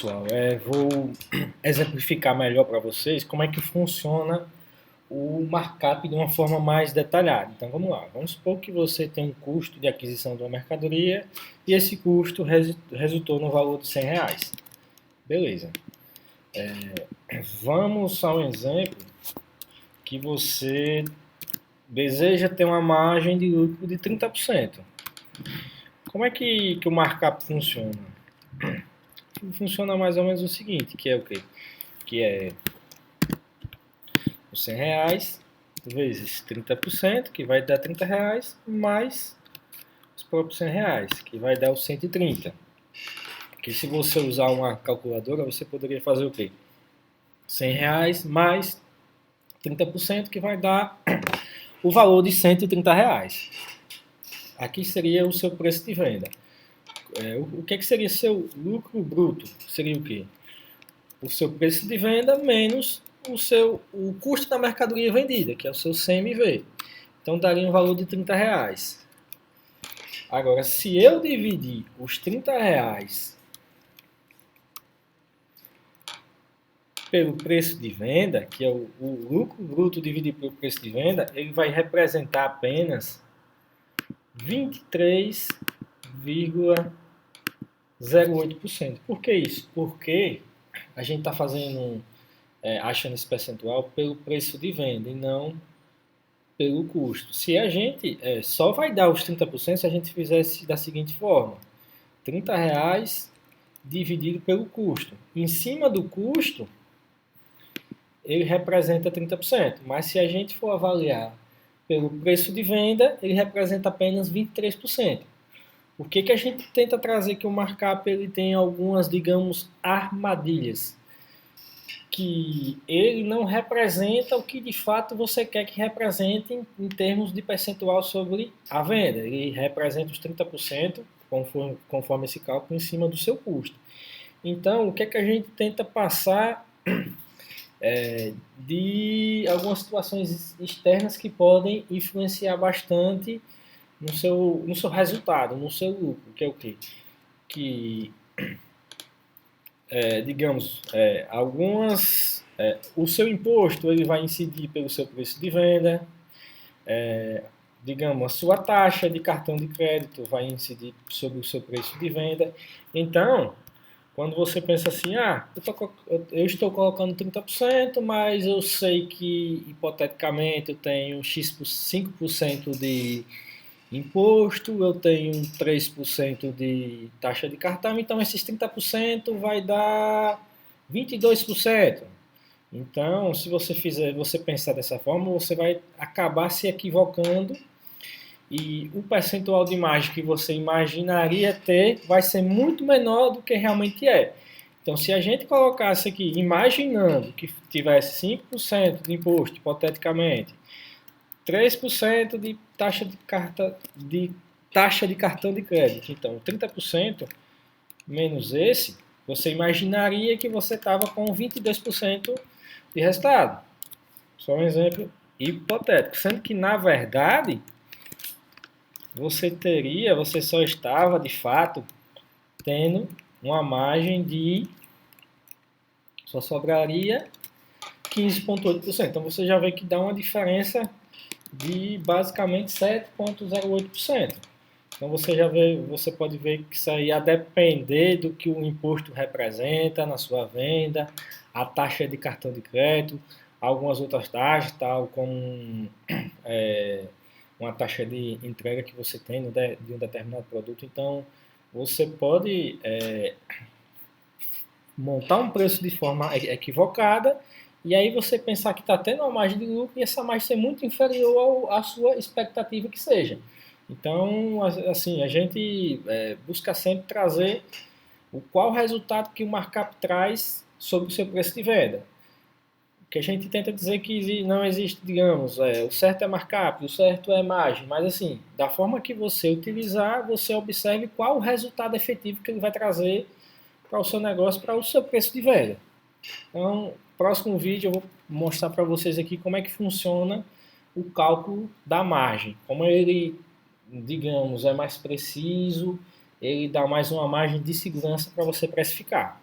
Pessoal, vou exemplificar melhor para vocês como é que funciona o markup de uma forma mais detalhada. Então vamos lá, vamos supor que você tem um custo de aquisição de uma mercadoria e esse custo resultou no valor de R$ 100. Beleza. Vamos a um exemplo que você deseja ter uma margem de lucro de 30%. Como é que o markup funciona? Funciona mais ou menos o seguinte, que é o quê? Que é os R$ 100 vezes 30%, que vai dar R$ 30, mais os próprios R$ 100, que vai dar os 130. Que se você usar uma calculadora, você poderia fazer o quê? R$ 100 mais 30%, que vai dar o valor de R$ 130. Aqui seria o seu preço de venda. O que seria seu lucro bruto? Seria o quê? O seu preço de venda menos o custo da mercadoria vendida, que é o seu CMV. Então daria um valor de R$ 30. Agora, se eu dividir os R$ 30 pelo preço de venda, que é o lucro bruto dividido pelo preço de venda, ele vai representar apenas 23,08%. Por que isso? Porque a gente está fazendo, achando esse percentual pelo preço de venda e não pelo custo. Se a gente só vai dar os 30% se a gente fizesse da seguinte forma: R$ 30 dividido pelo custo. Em cima do custo, ele representa 30%, mas se a gente for avaliar pelo preço de venda, ele representa apenas 23%. Por que a gente tenta trazer que o markup ele tem algumas, digamos, armadilhas? Que ele não representa o que de fato você quer que represente em termos de percentual sobre a venda. Ele representa os 30% conforme esse cálculo em cima do seu custo. Então, o que a gente tenta passar de algumas situações externas que podem influenciar bastante no seu resultado, no seu lucro, que é o quê? Que digamos, o seu imposto ele vai incidir pelo seu preço de venda, digamos, a sua taxa de cartão de crédito vai incidir sobre o seu preço de venda. Então, quando você pensa assim, eu estou colocando 30%, mas eu sei que, hipoteticamente, eu tenho 5% de imposto, eu tenho 3% de taxa de cartão, então esses 30% vai dar 22%. Então, se você pensar dessa forma, você vai acabar se equivocando e o percentual de margem que você imaginaria ter vai ser muito menor do que realmente é. Então, se a gente colocasse aqui, imaginando que tivesse 5% de imposto, hipoteticamente, 3% de taxa de cartão de crédito. Então, 30% menos esse, você imaginaria que você estava com 22% de resultado. Só um exemplo hipotético. Sendo que, na verdade, você só estava, de fato, tendo uma margem de... só sobraria 15,8%. Então, você já vê que dá uma diferença de basicamente 7,08%. Então você pode ver que isso aí, a depender do que o imposto representa na sua venda, a taxa de cartão de crédito, algumas outras taxas, tal como uma taxa de entrega que você tem de um determinado produto. Então você pode montar um preço de forma equivocada e aí você pensar que está tendo uma margem de lucro e essa margem ser muito inferior à sua expectativa que seja. Então, assim, a gente busca sempre trazer qual resultado que o markup traz sobre o seu preço de venda. O que a gente tenta dizer que não existe, digamos, o certo é markup, o certo é margem, mas assim, da forma que você utilizar, você observe qual o resultado efetivo que ele vai trazer para o seu negócio, para o seu preço de venda. Então, próximo vídeo eu vou mostrar para vocês aqui como é que funciona o cálculo da margem, como ele, digamos, é mais preciso, ele dá mais uma margem de segurança para você precificar.